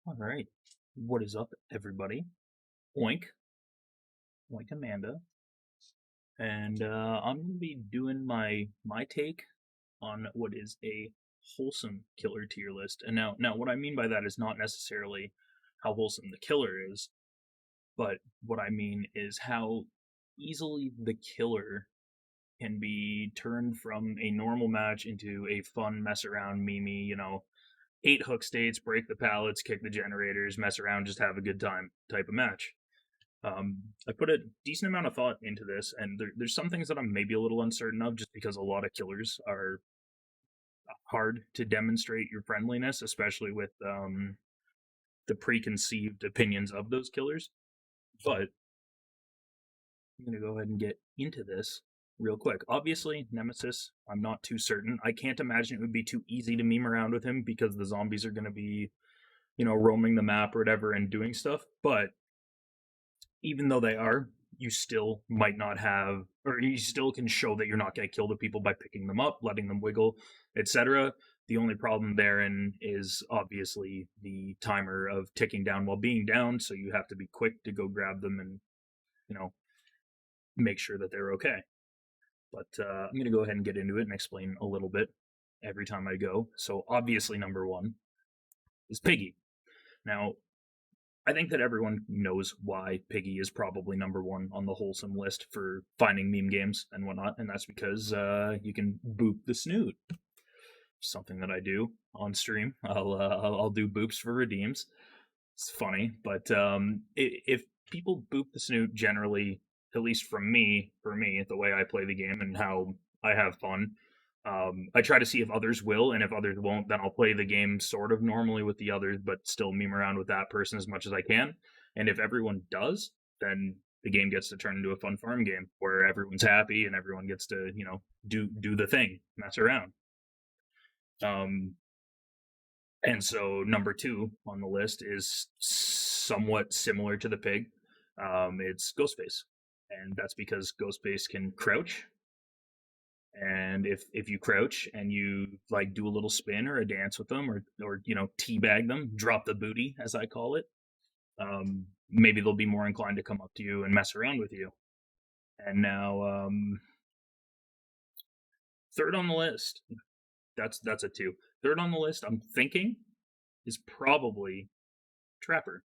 All right. What is up, everybody? Oink, Oink Amanda, and I'm gonna be doing my take on what is a wholesome killer tier list. And now, what I mean by that is not necessarily how wholesome the killer is, but what I mean is how easily the killer can be turned from a normal match into a fun mess around, memey, 8 hook states, break the pallets, kick the generators, mess around, just have a good time type of match. I put a decent amount of thought into this, and there's some things that I'm maybe a little uncertain of, just because a lot of killers are hard to demonstrate your friendliness, especially with the preconceived opinions of those killers. But I'm gonna go ahead and get into this real quick. Obviously, Nemesis, I'm not too certain. I can't imagine it would be too easy to meme around with him because the zombies are gonna be, roaming the map or whatever and doing stuff. But even though they are, you still might not have, or you still can show that you're not going to kill the people by picking them up, letting them wiggle, etc. The only problem therein is obviously the timer of ticking down while being down, so you have to be quick to go grab them and, you know, make sure that they're okay. But I'm going to go ahead and get into it and explain a little bit every time I go. So obviously, number one is Piggy. Now, I think that everyone knows why Piggy is probably number one on the wholesome list for finding meme games and whatnot, and that's because you can boop the snoot. Something that I do on stream. I'll do boops for redeems. It's funny, but if people boop the snoot generally, at least for me, the way I play the game and how I have fun, I try to see if others will, and if others won't, then I'll play the game sort of normally with the others, but still meme around with that person as much as I can. And if everyone does, then the game gets to turn into a fun farm game where everyone's happy and everyone gets to, do the thing, mess around. Um, and so number two on the list is somewhat similar to the pig. It's Ghostface, and that's because Ghostface can crouch, and if you crouch and you like do a little spin or a dance with them, or teabag them, drop the booty as I call it, maybe they'll be more inclined to come up to you and mess around with you. And now, third on the list, that's a two. Third on the list, I'm thinking, is probably Trapper.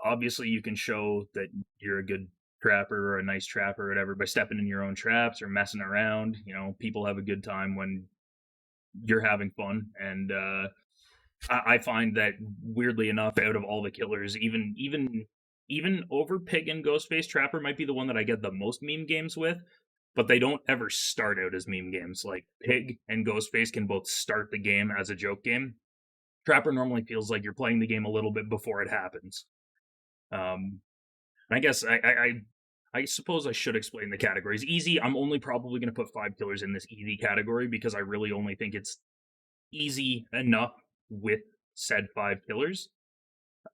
Obviously, you can show that you're a good trapper or a nice trapper or whatever by stepping in your own traps or messing around. People have a good time when you're having fun, and I find that weirdly enough, out of all the killers, even over Pig and Ghostface, Trapper might be the one that I get the most meme games with. But they don't ever start out as meme games. Like Pig and Ghostface can both start the game as a joke game. Trapper normally feels like you're playing the game a little bit before it happens. Um, I guess I suppose I should explain the categories. Easy, I'm only probably going to put 5 killers in this easy category because I really only think it's easy enough with said 5 killers.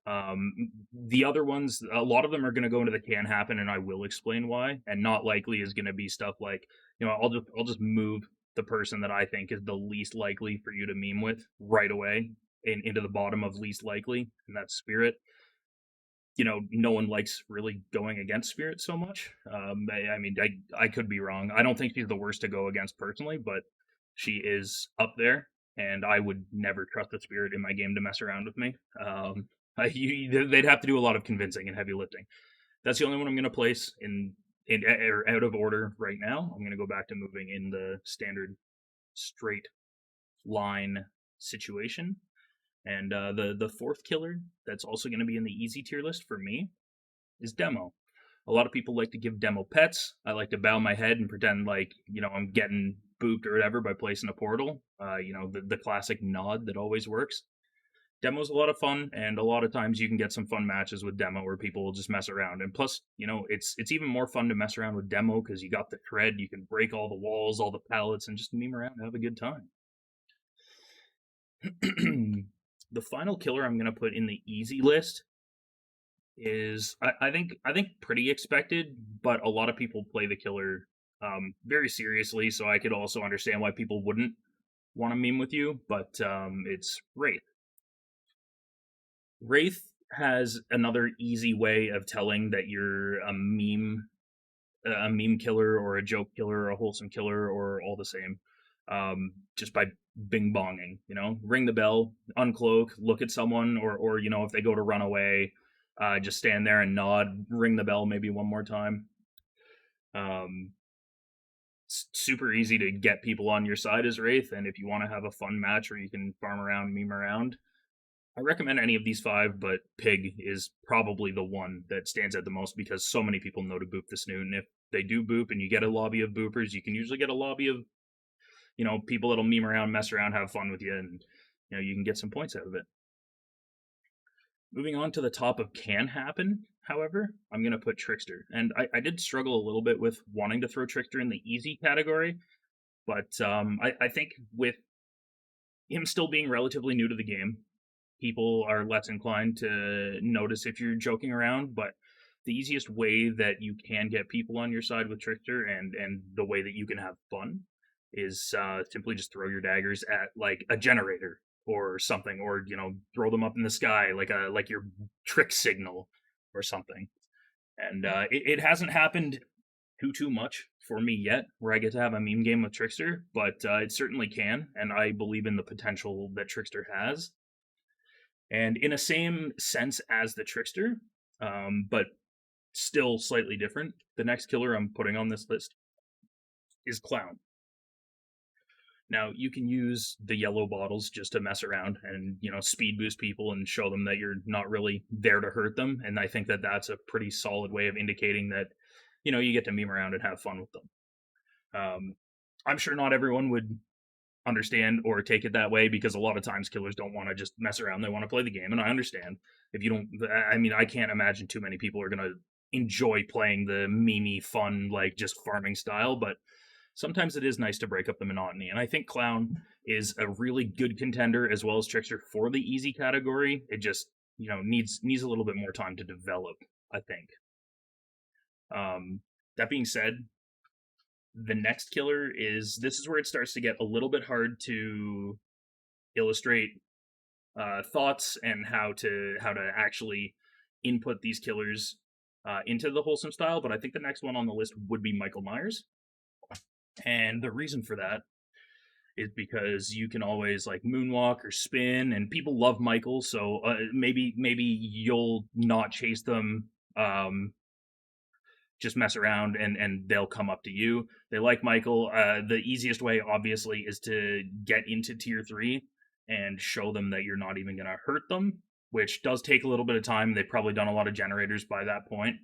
The other ones, a lot of them are going to go into the can happen, and I will explain why. And not likely is going to be stuff like, I'll just move the person that I think is the least likely for you to meme with right away into the bottom of least likely, and that's Spirit. No one likes really going against Spirit so much. I mean, I could be wrong. I don't think she's the worst to go against personally, but she is up there, and I would never trust a Spirit in my game to mess around with me. They'd have to do a lot of convincing and heavy lifting. That's the only one I'm going to place in or out of order right now. I'm going to go back to moving in the standard straight line situation. And the fourth killer that's also going to be in the easy tier list for me is Demo. A lot of people like to give Demo pets. I like to bow my head and pretend like I'm getting booped or whatever by placing a portal. The classic nod that always works. Demo's a lot of fun, and a lot of times you can get some fun matches with Demo where people will just mess around. And plus, it's even more fun to mess around with Demo because you got the tread, you can break all the walls, all the pallets, and just meme around and have a good time. The final killer I'm going to put in the easy list is I think pretty expected, but a lot of people play the killer very seriously, so I could also understand why people wouldn't want to meme with you. But it's Wraith. Wraith has another easy way of telling that you're a meme killer or a joke killer or a wholesome killer or all the same, just by bing bonging. Ring the bell, uncloak, look at someone, or if they go to run away, just stand there and nod, ring the bell maybe one more time. It's super easy to get people on your side as Wraith, and if you want to have a fun match where you can farm around, meme around, I recommend any of these 5, but Pig is probably the one that stands out the most because so many people know to boop the snoot, and if they do boop and you get a lobby of boopers, you can usually get a lobby of, people that'll meme around, mess around, have fun with you, and, you can get some points out of it. Moving on to the top of can happen, however, I'm going to put Trickster. And I did struggle a little bit with wanting to throw Trickster in the easy category, but I think with him still being relatively new to the game, people are less inclined to notice if you're joking around, but the easiest way that you can get people on your side with Trickster and the way that you can have fun is simply just throw your daggers at like a generator or something, or throw them up in the sky like your trick signal or something. And it hasn't happened too much for me yet where I get to have a meme game with Trickster, but it certainly can, and I believe in the potential that Trickster has. And in a same sense as the Trickster, but still slightly different, the next killer I'm putting on this list is Clown. Now, you can use the yellow bottles just to mess around and, speed boost people and show them that you're not really there to hurt them. And I think that that's a pretty solid way of indicating that, you get to meme around and have fun with them. I'm sure not everyone would understand or take it that way because a lot of times killers don't want to just mess around. They want to play the game. And I understand if you don't, I can't imagine too many people are going to enjoy playing the memey fun, like just farming style, but sometimes it is nice to break up the monotony, and I think Clown is a really good contender as well as Trickster for the easy category. It just, needs a little bit more time to develop, I think. That being said, the next killer this is where it starts to get a little bit hard to illustrate thoughts and how to actually input these killers into the wholesome style, but I think the next one on the list would be Michael Myers. And the reason for that is because you can always like moonwalk or spin, and people love Michael, so maybe you'll not chase them, just mess around and they'll come up to you. They like Michael. The easiest way, obviously, is to get into tier 3 and show them that you're not even going to hurt them, which does take a little bit of time. They've probably done a lot of generators by that point.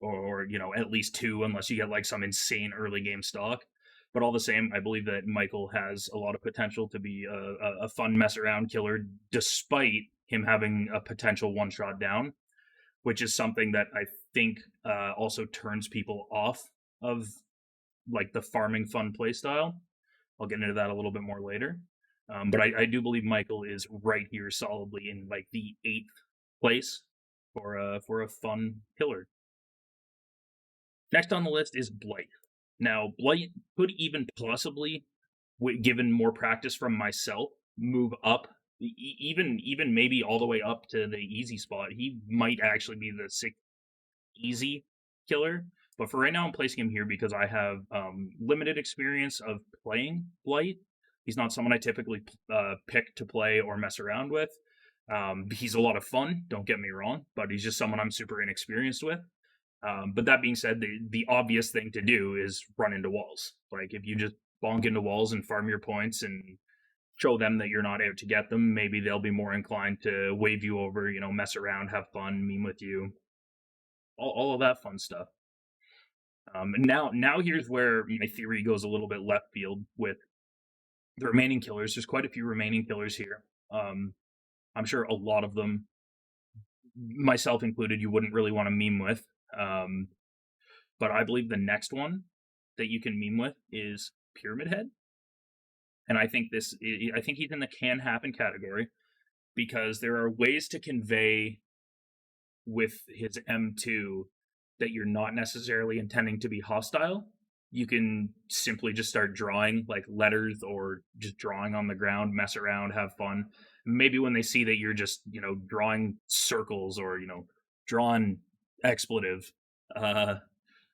Or at least 2 unless you get like some insane early game stock, but all the same, I believe that Michael has a lot of potential to be a fun mess around killer despite him having a potential one shot down, which is something that I think also turns people off of like the farming fun playstyle. I'll get into that a little bit more later, but I do believe Michael is right here solidly in like the 8th place for a fun killer. Next on the list is Blight. Now, Blight could even possibly, given more practice from myself, move up, even maybe all the way up to the easy spot. He might actually be the 6th easy killer, but for right now I'm placing him here because I have limited experience of playing Blight. He's not someone I typically pick to play or mess around with. He's a lot of fun, don't get me wrong, but he's just someone I'm super inexperienced with. But that being said, the obvious thing to do is run into walls. Like, if you just bonk into walls and farm your points and show them that you're not out to get them, maybe they'll be more inclined to wave you over, mess around, have fun, meme with you. All of that fun stuff. Now here's where my theory goes a little bit left field with the remaining killers. There's quite a few remaining killers here. I'm sure a lot of them, myself included, you wouldn't really want to meme with. But I believe the next one that you can meme with is Pyramid Head. And I think he's in the can happen category because there are ways to convey with his M2 that you're not necessarily intending to be hostile, you can simply just start drawing like letters or just drawing on the ground, mess around, have fun. Maybe when they see that you're just, drawing circles or, drawing expletive, uh,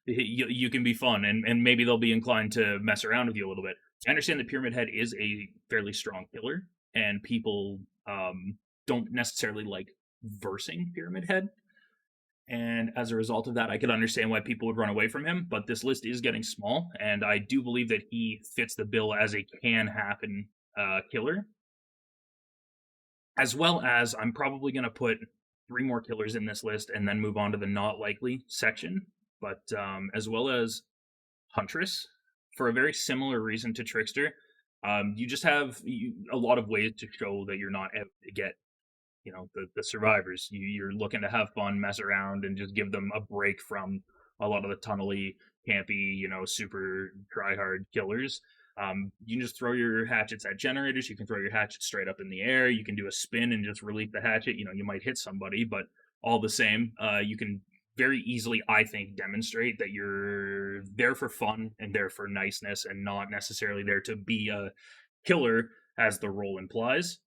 you can be fun, and maybe they'll be inclined to mess around with you a little bit. I understand that Pyramid Head is a fairly strong killer, and people don't necessarily like versing Pyramid Head. And as a result of that, I could understand why people would run away from him. But this list is getting small, and I do believe that he fits the bill as a can happen killer. As well as, I'm probably going to put 3 more killers in this list and then move on to the not likely section. But as well as Huntress, for a very similar reason to Trickster, you just have a lot of ways to show that you're not out to get the survivors. You're looking to have fun, mess around, and just give them a break from a lot of the tunnely, campy, super try hard killers. You can just throw your hatchets at generators. You can throw your hatchet straight up in the air. You can do a spin and just release the hatchet. You might hit somebody, but all the same, you can very easily, I think, demonstrate that you're there for fun and there for niceness and not necessarily there to be a killer, as the role implies.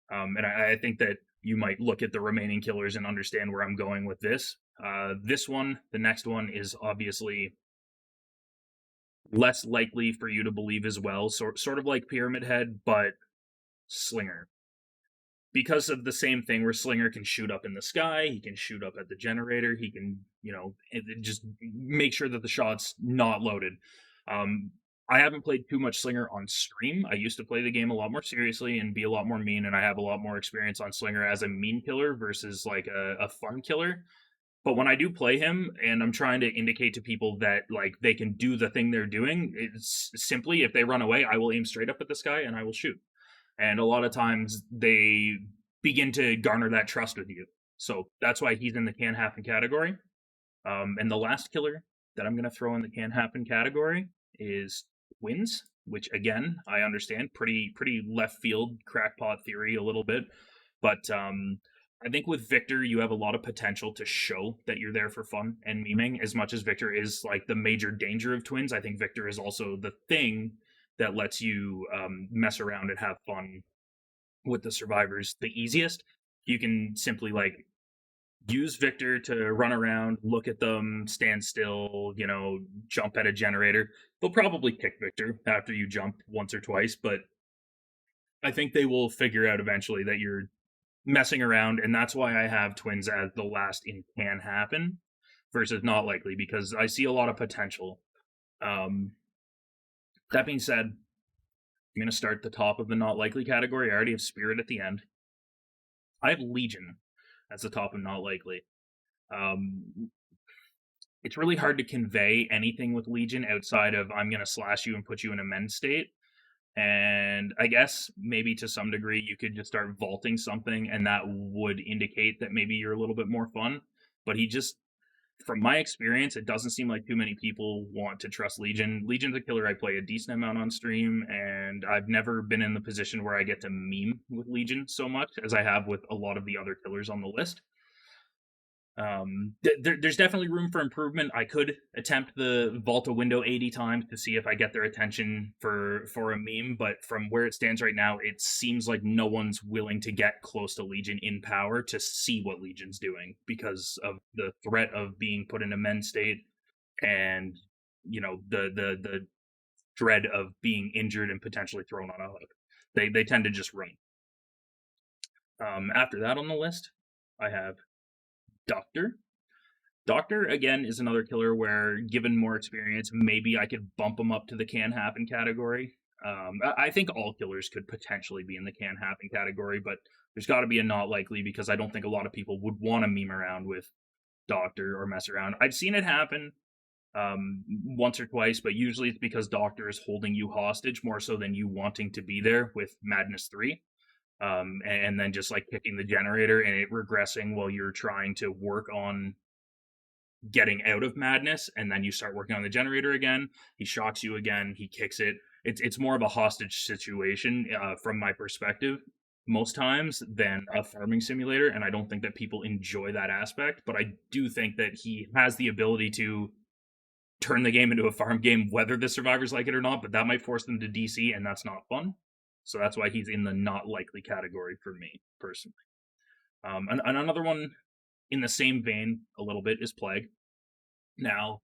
And I think that you might look at the remaining killers and understand where I'm going with this. The next one is obviously less likely for you to believe as well. Sort of like Pyramid Head, but Slinger. Because of the same thing where Slinger can shoot up in the sky, he can shoot up at the generator, he can, just make sure that the shot's not loaded. I haven't played too much Slinger on stream. I used to play the game a lot more seriously and be a lot more mean, and I have a lot more experience on Slinger as a mean killer versus like a fun killer. But when I do play him and I'm trying to indicate to people that like they can do the thing they're doing, it's simply, if they run away, I will aim straight up at the sky and I will shoot. And a lot of times they begin to garner that trust with you. So that's why he's in the can happen category. And the last killer that I'm going to throw in the can happen category is Twins, which again, I understand, pretty left field crackpot theory a little bit. But I think with Victor, you have a lot of potential to show that you're there for fun and memeing. As much as Victor is like the major danger of Twins, I think Victor is also the thing that lets you mess around and have fun with the survivors the easiest. You can simply like use Victor to run around, look at them, stand still, jump at a generator. They'll probably pick Victor after you jump once or twice, but I think they will figure out eventually that you're messing around, and that's why I have Twins as the last in can happen versus not likely, because I see a lot of potential. That being said, I'm going to start the top of the not likely category. I already have Spirit at the end. I have Legion as the top of not likely. It's really hard to convey anything with Legion outside of I'm going to slash you and put you in a mend state. And I guess maybe to some degree you could just start vaulting something and that would indicate that maybe you're a little bit more fun. But from my experience, it doesn't seem like too many people want to trust Legion. Legion's a killer I play a decent amount on stream, and I've never been in the position where I get to meme with Legion so much as I have with a lot of the other killers on the list. There's definitely room for improvement. I could attempt the vault a window 80 times to see if I get their attention for a meme, but from where it stands right now, it seems like no one's willing to get close to Legion in power to see what Legion's doing because of the threat of being put in a mend state and the dread of being injured and potentially thrown on a hook. They tend to just run. After that on the list, I have Doctor. Doctor, again, is another killer where, given more experience, maybe I could bump him up to the can happen category. I think all killers could potentially be in the can happen category, but there's got to be a not likely because I don't think a lot of people would want to meme around with Doctor or mess around. I've seen it happen once or twice, but usually it's because Doctor is holding you hostage more so than you wanting to be there with Madness 3. And then just like picking the generator and it regressing while you're trying to work on getting out of madness, and then you start working on the generator again. He shocks you again. He kicks it. It's more of a hostage situation from my perspective most times than a farming simulator, and I don't think that people enjoy that aspect. But I do think that he has the ability to turn the game into a farm game, whether the survivors like it or not, but that might force them to DC, and that's not fun. So that's why he's in the not likely category for me, personally. And another one in the same vein, a little bit, is Plague. Now,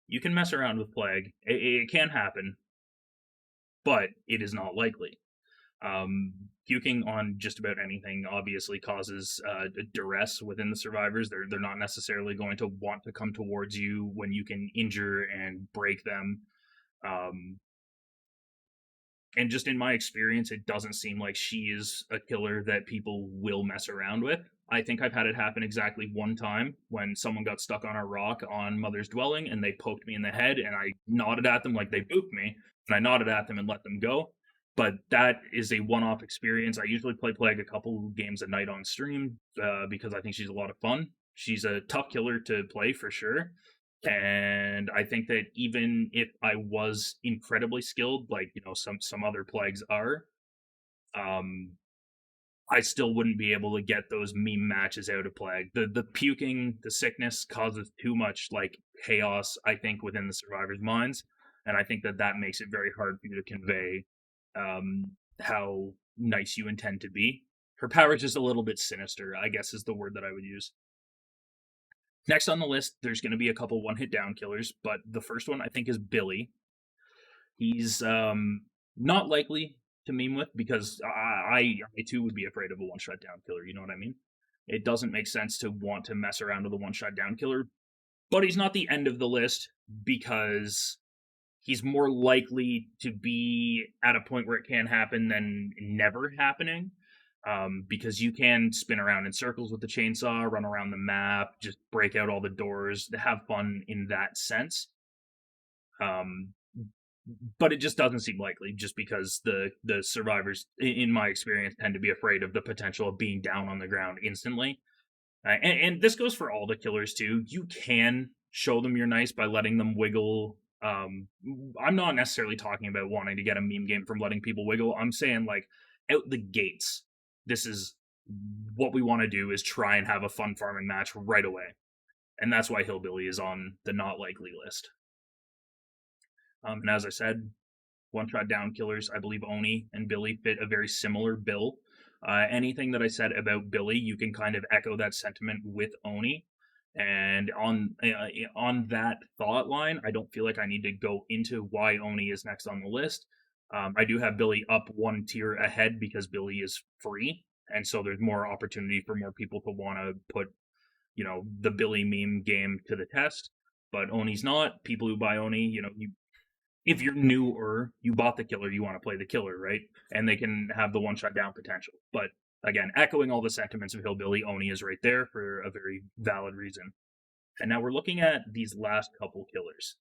you can mess around with Plague. It can happen, but it is not likely. Puking on just about anything obviously causes duress within the survivors. They're not necessarily going to want to come towards you when you can injure and break them. And just in my experience, it doesn't seem like she is a killer that people will mess around with. I think I've had it happen exactly one time when someone got stuck on a rock on Mother's Dwelling and they poked me in the head, and I nodded at them like they booped me, and I nodded at them and let them go. But that is a one-off experience. I usually play Plague a couple games a night on stream because I think she's a lot of fun. She's a tough killer to play for sure. And I think that even if I was incredibly skilled, like some other Plagues are, I still wouldn't be able to get those meme matches out of Plague. The puking, the sickness causes too much like chaos, I think, within the survivors' minds, and I think that makes it very hard for you to convey how nice you intend to be. Her power is just a little bit sinister, I guess, is the word that I would use. Next on the list, there's going to be a couple one-hit down killers, but the first one I think is Billy. He's not likely to meme with because I too would be afraid of a one-shot down killer, you know what I mean? It doesn't make sense to want to mess around with a one-shot down killer, but he's not the end of the list because he's more likely to be at a point where it can happen than never happening. Because you can spin around in circles with the chainsaw, run around the map, just break out all the doors, have fun in that sense. But it just doesn't seem likely, just because the survivors, in my experience, tend to be afraid of the potential of being down on the ground instantly. And this goes for all the killers too. You can show them you're nice by letting them wiggle. I'm not necessarily talking about wanting to get a meme game from letting people wiggle. I'm saying like out the gates, this is what we want to do, is try and have a fun farming match right away. And that's why Hillbilly is on the not likely list. And as I said, one-shot down killers, I believe Oni and Billy fit a very similar bill. Anything that I said about Billy, you can kind of echo that sentiment with Oni. And on that thought line, I don't feel like I need to go into why Oni is next on the list. I do have Billy up one tier ahead because Billy is free, and so there's more opportunity for more people to want to put, the Billy meme game to the test. But Oni's not. People who buy Oni, if you're newer, you bought the killer, you want to play the killer, right? And they can have the one-shot down potential. But again, echoing all the sentiments of Hillbilly, Oni is right there for a very valid reason. And now we're looking at these last couple killers.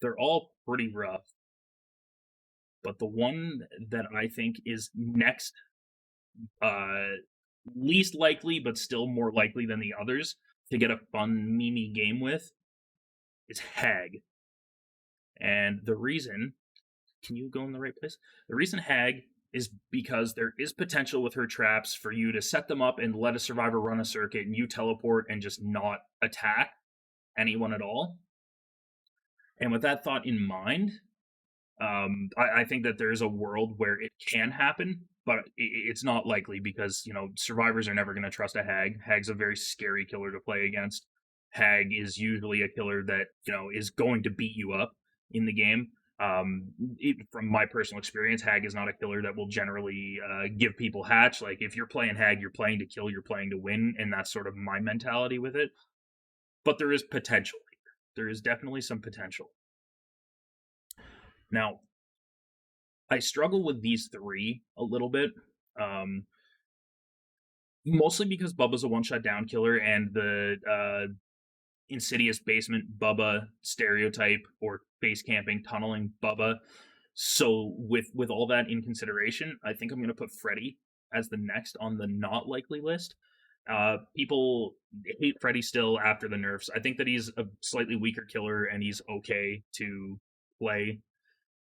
They're all pretty rough. But the one that I think is next, least likely, but still more likely than the others to get a fun, memey game with, is Hag. And the reason, can you go in the right place? The reason Hag is because there is potential with her traps for you to set them up and let a survivor run a circuit and you teleport and just not attack anyone at all. And with that thought in mind, I think that there is a world where it can happen, but it's not likely because, survivors are never going to trust a Hag. Hag's a very scary killer to play against. Hag is usually a killer that, is going to beat you up in the game. From my personal experience, Hag is not a killer that will generally give people hatch. Like, if you're playing Hag, you're playing to kill, you're playing to win, and that's sort of my mentality with it. But there is potential here. There is definitely some potential. Now, I struggle with these three a little bit, mostly because Bubba's a one-shot down killer, and the insidious basement Bubba stereotype, or base camping, tunneling Bubba. So with all that in consideration, I think I'm going to put Freddy as the next on the not likely list. People hate Freddy still after the nerfs. I think that he's a slightly weaker killer, and he's okay to play.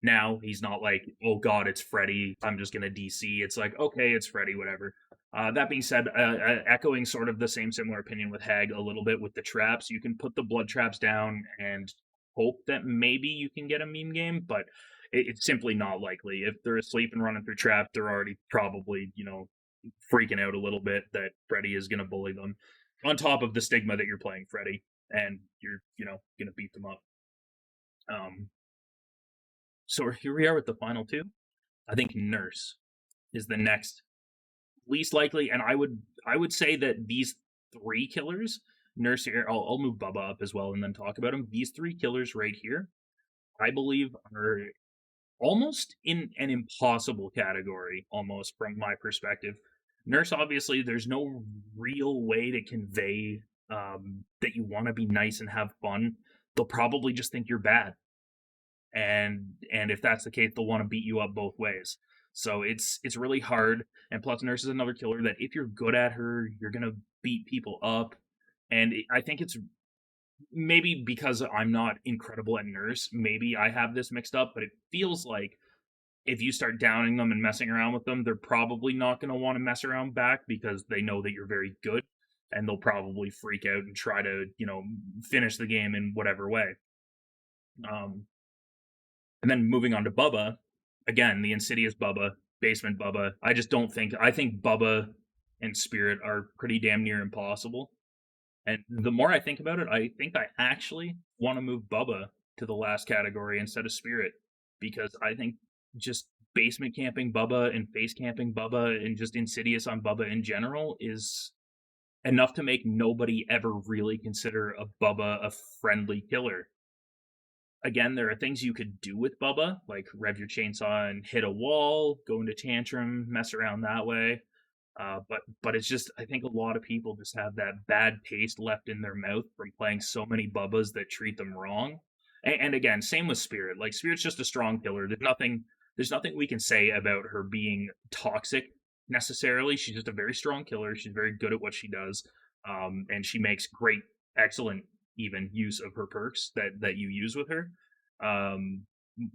Now he's not like, oh god, it's Freddy, I'm just gonna DC. It's like, okay, it's Freddy, whatever. That being said, echoing sort of the same similar opinion with Hag a little bit with the traps, you can put the blood traps down and hope that maybe you can get a meme game, but it's simply not likely. If they're asleep and running through traps, they're already probably, freaking out a little bit that Freddy is going to bully them. On top of the stigma that you're playing Freddy and you're, going to beat them up. So here we are with the final two. I think Nurse is the next least likely, and I would say that these three killers, Nurse here, I'll move Bubba up as well and then talk about him. These three killers right here, I believe, are almost in an impossible category, almost from my perspective. Nurse, obviously, there's no real way to convey that you want to be nice and have fun. They'll probably just think you're bad, and if that's the case, they'll want to beat you up both ways. So it's really hard. And plus, Nurse is another killer that if you're good at her, you're gonna beat people up. And I think it's maybe because I'm not incredible at Nurse, maybe I have this mixed up, but it feels like if you start downing them and messing around with them, they're probably not going to want to mess around back because they know that you're very good, and they'll probably freak out and try to, finish the game in whatever way. And then moving on to Bubba, again, the insidious Bubba, basement Bubba. I think Bubba and Spirit are pretty damn near impossible. And the more I think about it, I think I actually want to move Bubba to the last category instead of Spirit, because I think just basement camping Bubba and face camping Bubba and just insidious on Bubba in general is enough to make nobody ever really consider a Bubba a friendly killer. Again, there are things you could do with Bubba, like rev your chainsaw and hit a wall, go into tantrum, mess around that way. But it's just, I think a lot of people just have that bad taste left in their mouth from playing so many Bubbas that treat them wrong. And again, same with Spirit. Like, Spirit's just a strong killer. There's nothing we can say about her being toxic necessarily. She's just a very strong killer. She's very good at what she does, and she makes great, excellent, even use of her perks that you use with her.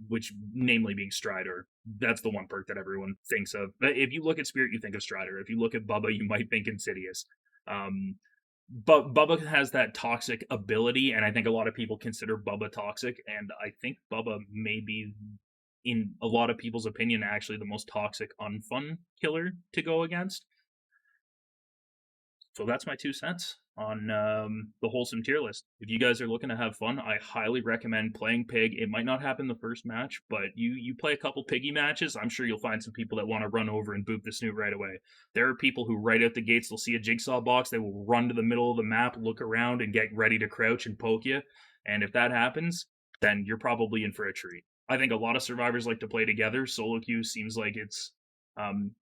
Which namely being Strider. That's the one perk that everyone thinks of. If you look at Spirit, you think of Strider. If you look at Bubba, you might think Insidious. But Bubba has that toxic ability, and I think a lot of people consider Bubba toxic, and I think Bubba may be, in a lot of people's opinion, actually the most toxic, unfun killer to go against. So that's my 2 cents on the Wholesome tier list. If you guys are looking to have fun, I highly recommend playing Pig. It might not happen the first match, but you play a couple Piggy matches, I'm sure you'll find some people that want to run over and boot the snoot right away. There are people who right out the gates, they'll see a jigsaw box, they will run to the middle of the map, look around, and get ready to crouch and poke you. And if that happens, then you're probably in for a treat. I think a lot of survivors like to play together. Solo queue seems like it's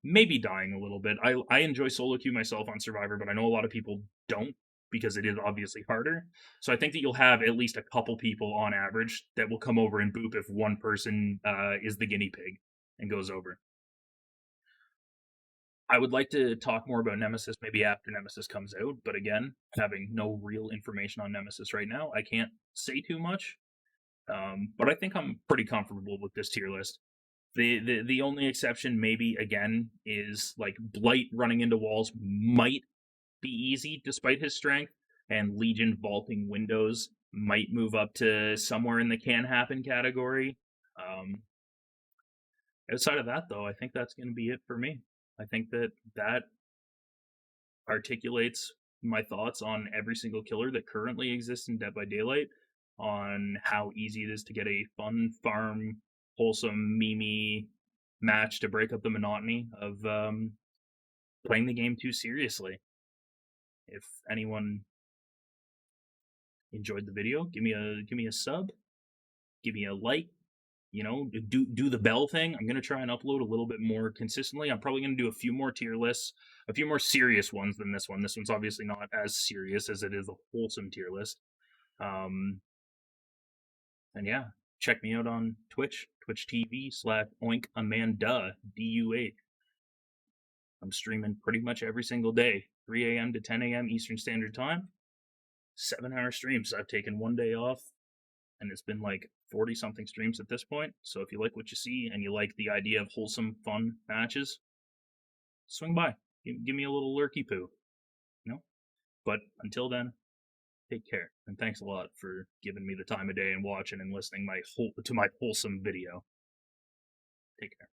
maybe dying a little bit. I enjoy solo queue myself on Survivor, but I know a lot of people don't because it is obviously harder. So I think that you'll have at least a couple people on average that will come over and boop if one person is the guinea pig and goes over. I would like to talk more about Nemesis maybe after Nemesis comes out, but again, having no real information on Nemesis right now, I can't say too much. But I think I'm pretty comfortable with this tier list. The only exception maybe again is like Blight running into walls might be easy despite his strength, and Legion vaulting windows might move up to somewhere in the can happen category. Outside of that though, I think that's going to be it for me. I think that articulates my thoughts on every single killer that currently exists in Dead by Daylight, on how easy it is to get a fun farm wholesome meme match to break up the monotony of playing the game too seriously. If anyone enjoyed the video, give me a sub, give me a like, do the bell thing. I'm gonna try and upload a little bit more consistently. I'm probably gonna do a few more tier lists, a few more serious ones than this one. This one's obviously not as serious as it is a wholesome tier list. And yeah, check me out on Twitch, twitch.tv/oinkamanda, DU8. I'm streaming pretty much every single day, 3 a.m. to 10 a.m. Eastern Standard Time. 7-hour streams. I've taken one day off, and it's been like 40-something streams at this point. So if you like what you see and you like the idea of wholesome, fun matches, swing by. Give me a little lurky poo. But until then, Take care, and thanks a lot for giving me the time of day and watching and listening to my wholesome video. Take care.